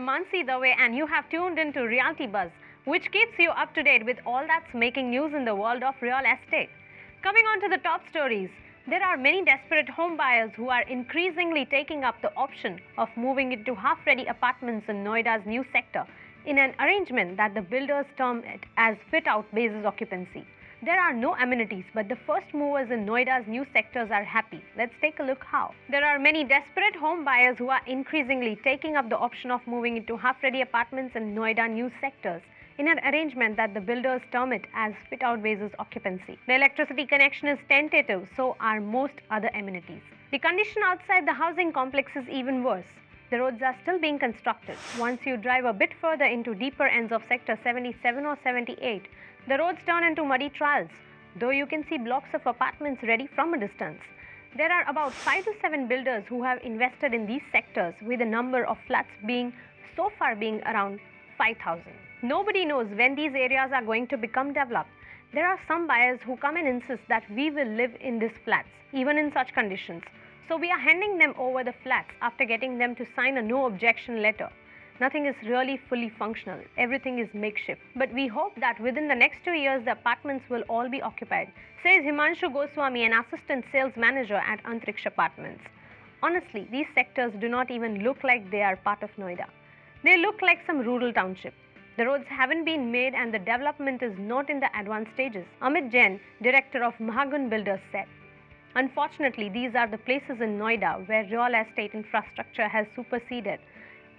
I'm Mansi Dave and you have tuned into Realty Buzz, which keeps you up to date with all that's making news in the world of real estate. Coming on to the top stories, there are many desperate home buyers who are increasingly taking up the option of moving into half-ready apartments in Noida's new sector in an arrangement that the builders term it as fit-out basis occupancy. There are no amenities, but the first movers in Noida's new sectors are happy. Let's take a look how. There are many desperate home buyers who are increasingly taking up the option of moving into half-ready apartments in Noida new sectors in an arrangement that the builders term it as fit-out basis occupancy. The electricity connection is tentative, so are most other amenities. The condition outside the housing complex is even worse. The roads are still being constructed. Once you drive a bit further into deeper ends of sector 77 or 78, the roads turn into muddy trails, though you can see blocks of apartments ready from a distance. There are about 5 to 7 builders who have invested in these sectors, with the number of flats so far being around 5,000. Nobody knows when these areas are going to become developed. There are some buyers who come and insist that we will live in these flats, even in such conditions. So we are handing them over the flats after getting them to sign a no objection letter. Nothing is really fully functional. Everything is makeshift. But we hope that within the next 2 years, the apartments will all be occupied, says Himanshu Goswami, an assistant sales manager at Antriksh Apartments. Honestly, these sectors do not even look like they are part of Noida. They look like some rural township. The roads haven't been made and the development is not in the advanced stages. Amit Jain, director of Mahagun Builders, said. Unfortunately, these are the places in Noida where real estate infrastructure has superseded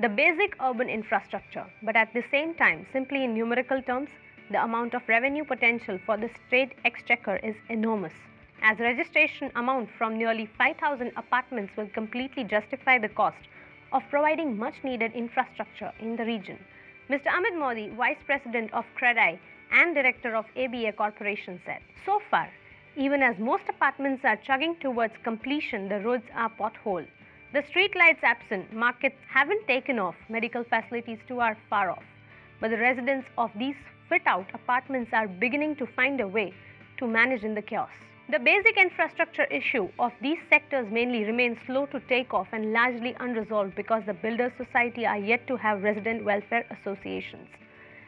the basic urban infrastructure, but at the same time, simply in numerical terms, the amount of revenue potential for the state exchequer is enormous, as registration amount from nearly 5,000 apartments will completely justify the cost of providing much needed infrastructure in the region. Mr. Amit Modi, Vice President of CREDAI and Director of ABA Corporation, said, so far, even as most apartments are chugging towards completion, the roads are potholed. The street lights absent, markets haven't taken off, medical facilities too are far off. But the residents of these fit-out apartments are beginning to find a way to manage in the chaos. The basic infrastructure issue of these sectors mainly remains slow to take off and largely unresolved because the builders' society are yet to have resident welfare associations.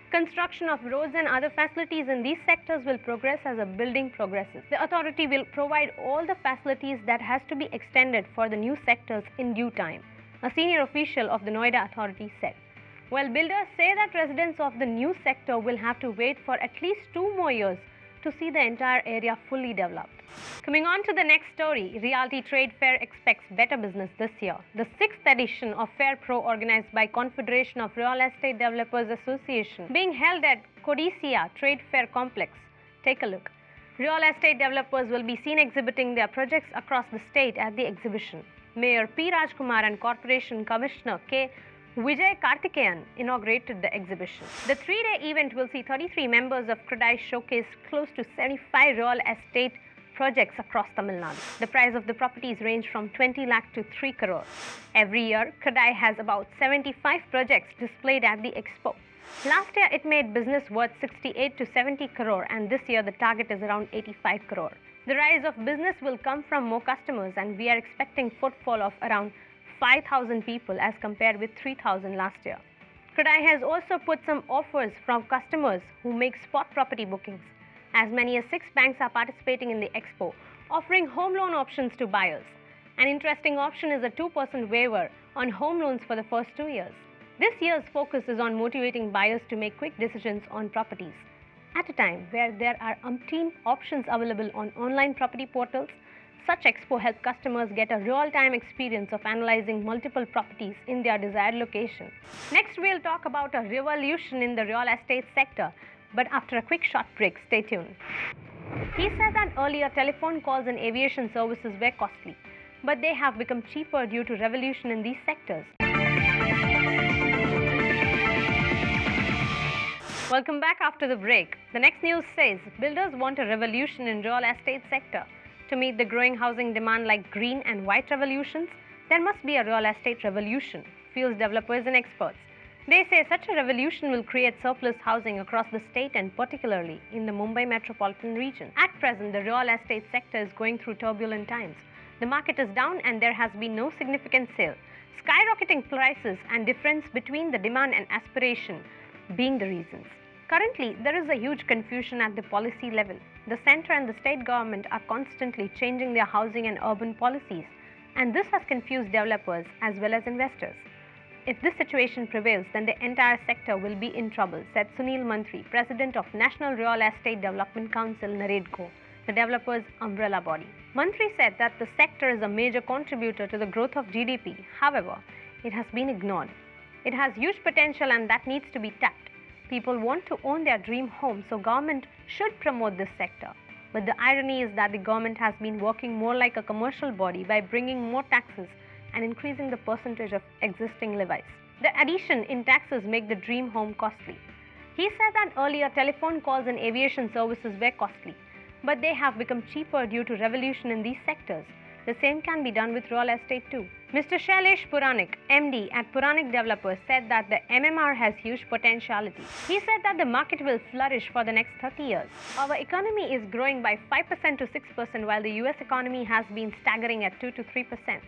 Construction of roads and other facilities in these sectors will progress as a building progresses. The authority will provide all the facilities that has to be extended for the new sectors in due time, a senior official of the Noida authority said. While builders say that residents of the new sector will have to wait for at least 2 more years to see the entire area fully developed. Coming on to the next story, Realty Trade Fair expects better business this year. The 6th edition of Fair Pro, organized by Confederation of Real Estate Developers Association, being held at Codicia Trade Fair Complex. Take a look. Real estate developers will be seen exhibiting their projects across the state at the exhibition. Mayor P. Rajkumar and Corporation Commissioner K. Vijay Karthikeyan inaugurated the exhibition. The 3-day event will see 33 members of CREDAI showcase close to 75 real estate projects across Tamil Nadu. The price of the properties range from 20 lakh to 3 crore. Every year, CREDAI has about 75 projects displayed at the expo. Last year, it made business worth 68 to 70 crore, and this year the target is around 85 crore. The rise of business will come from more customers, and we are expecting footfall of around 5,000 people as compared with 3,000 last year. CREDAI has also put some offers from customers who make spot property bookings. As many as 6 banks are participating in the expo, offering home loan options to buyers. An interesting option is a 2% waiver on home loans for the first 2 years. This year's focus is on motivating buyers to make quick decisions on properties. At a time where there are umpteen options available on online property portals, such expo helps customers get a real-time experience of analyzing multiple properties in their desired location. Next, we'll talk about a revolution in the real estate sector, but after a quick short break, stay tuned. He said that earlier telephone calls and aviation services were costly, but they have become cheaper due to revolution in these sectors. Welcome back after the break. The next news says builders want a revolution in real estate sector. To meet the growing housing demand like green and white revolutions, there must be a real estate revolution, feels developers and experts. They say such a revolution will create surplus housing across the state and particularly in the Mumbai Metropolitan region. At present, the real estate sector is going through turbulent times. The market is down and there has been no significant sale. skyrocketing prices and difference between the demand and aspiration being the reasons. Currently, there is a huge confusion at the policy level. The center and the state government are constantly changing their housing and urban policies, and this has confused developers as well as investors. If this situation prevails, then the entire sector will be in trouble, said Sunil Mantri, president of National Real Estate Development Council, NAREDCO, the developers' umbrella body. Mantri said that the sector is a major contributor to the growth of GDP. However, it has been ignored. It has huge potential and that needs to be tapped. People want to own their dream home, so government should promote this sector. But the irony is that the government has been working more like a commercial body by bringing more taxes and increasing the percentage of existing levies. The addition in taxes make the dream home costly. He said that earlier telephone calls and aviation services were costly, but they have become cheaper due to revolution in these sectors. The same can be done with real estate too. Mr. Shailesh Puranik, MD at Puranik Developers, said that the MMR has huge potentiality. He said that the market will flourish for the next 30 years. Our economy is growing by 5% to 6%, while the US economy has been staggering at 2 to 3%.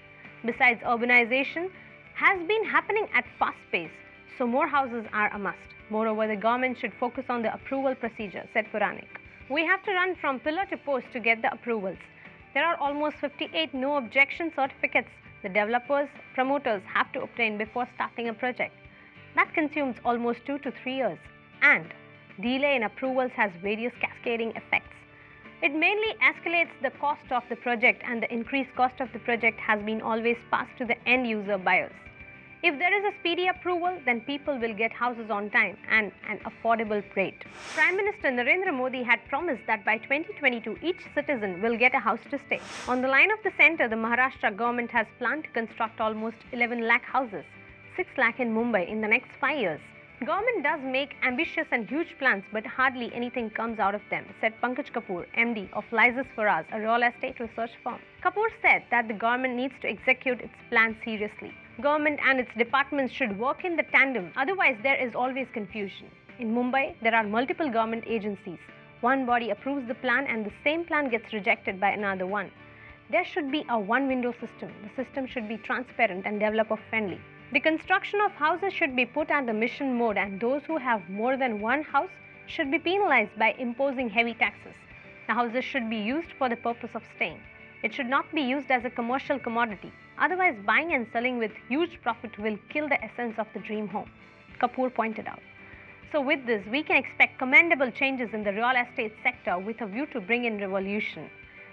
Besides, urbanization has been happening at fast pace, so more houses are a must. Moreover, the government should focus on the approval procedure, said Puranik. We have to run from pillar to post to get the approvals. There are almost 58 no objection certificates the developers, promoters have to obtain before starting a project. That consumes almost 2 to 3 years, and delay in approvals has various cascading effects. It mainly escalates the cost of the project, and the increased cost of the project has been always passed to the end user buyers. If there is a speedy approval, then people will get houses on time and an affordable rate. Prime Minister Narendra Modi had promised that by 2022, each citizen will get a house to stay. On the line of the center, the Maharashtra government has planned to construct almost 11 lakh houses, 6 lakh in Mumbai in the next 5 years. Government does make ambitious and huge plans, but hardly anything comes out of them, said Pankaj Kapoor, MD of Lysis Faraz, a real estate research firm. Kapoor said that the government needs to execute its plan seriously. Government and its departments should work in the tandem, otherwise there is always confusion. In Mumbai, there are multiple government agencies. One body approves the plan and the same plan gets rejected by another one. There should be a one-window system. The system should be transparent and developer-friendly. The construction of houses should be put at the mission mode, and those who have more than one house should be penalized by imposing heavy taxes. The houses should be used for the purpose of staying. It should not be used as a commercial commodity. Otherwise, buying and selling with huge profit will kill the essence of the dream home, Kapoor pointed out. So with this, we can expect commendable changes in the real estate sector with a view to bring in revolution.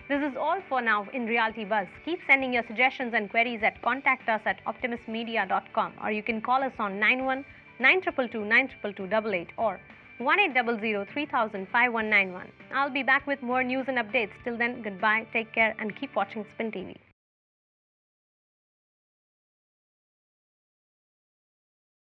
This is all for now in Realty Buzz. Keep sending your suggestions and queries at contact us at optimusmedia.com, or you can call us on 91 922 92288 or 1800 3000 5191. I'll be back with more news and updates. Till then, goodbye, take care, and keep watching Spin TV.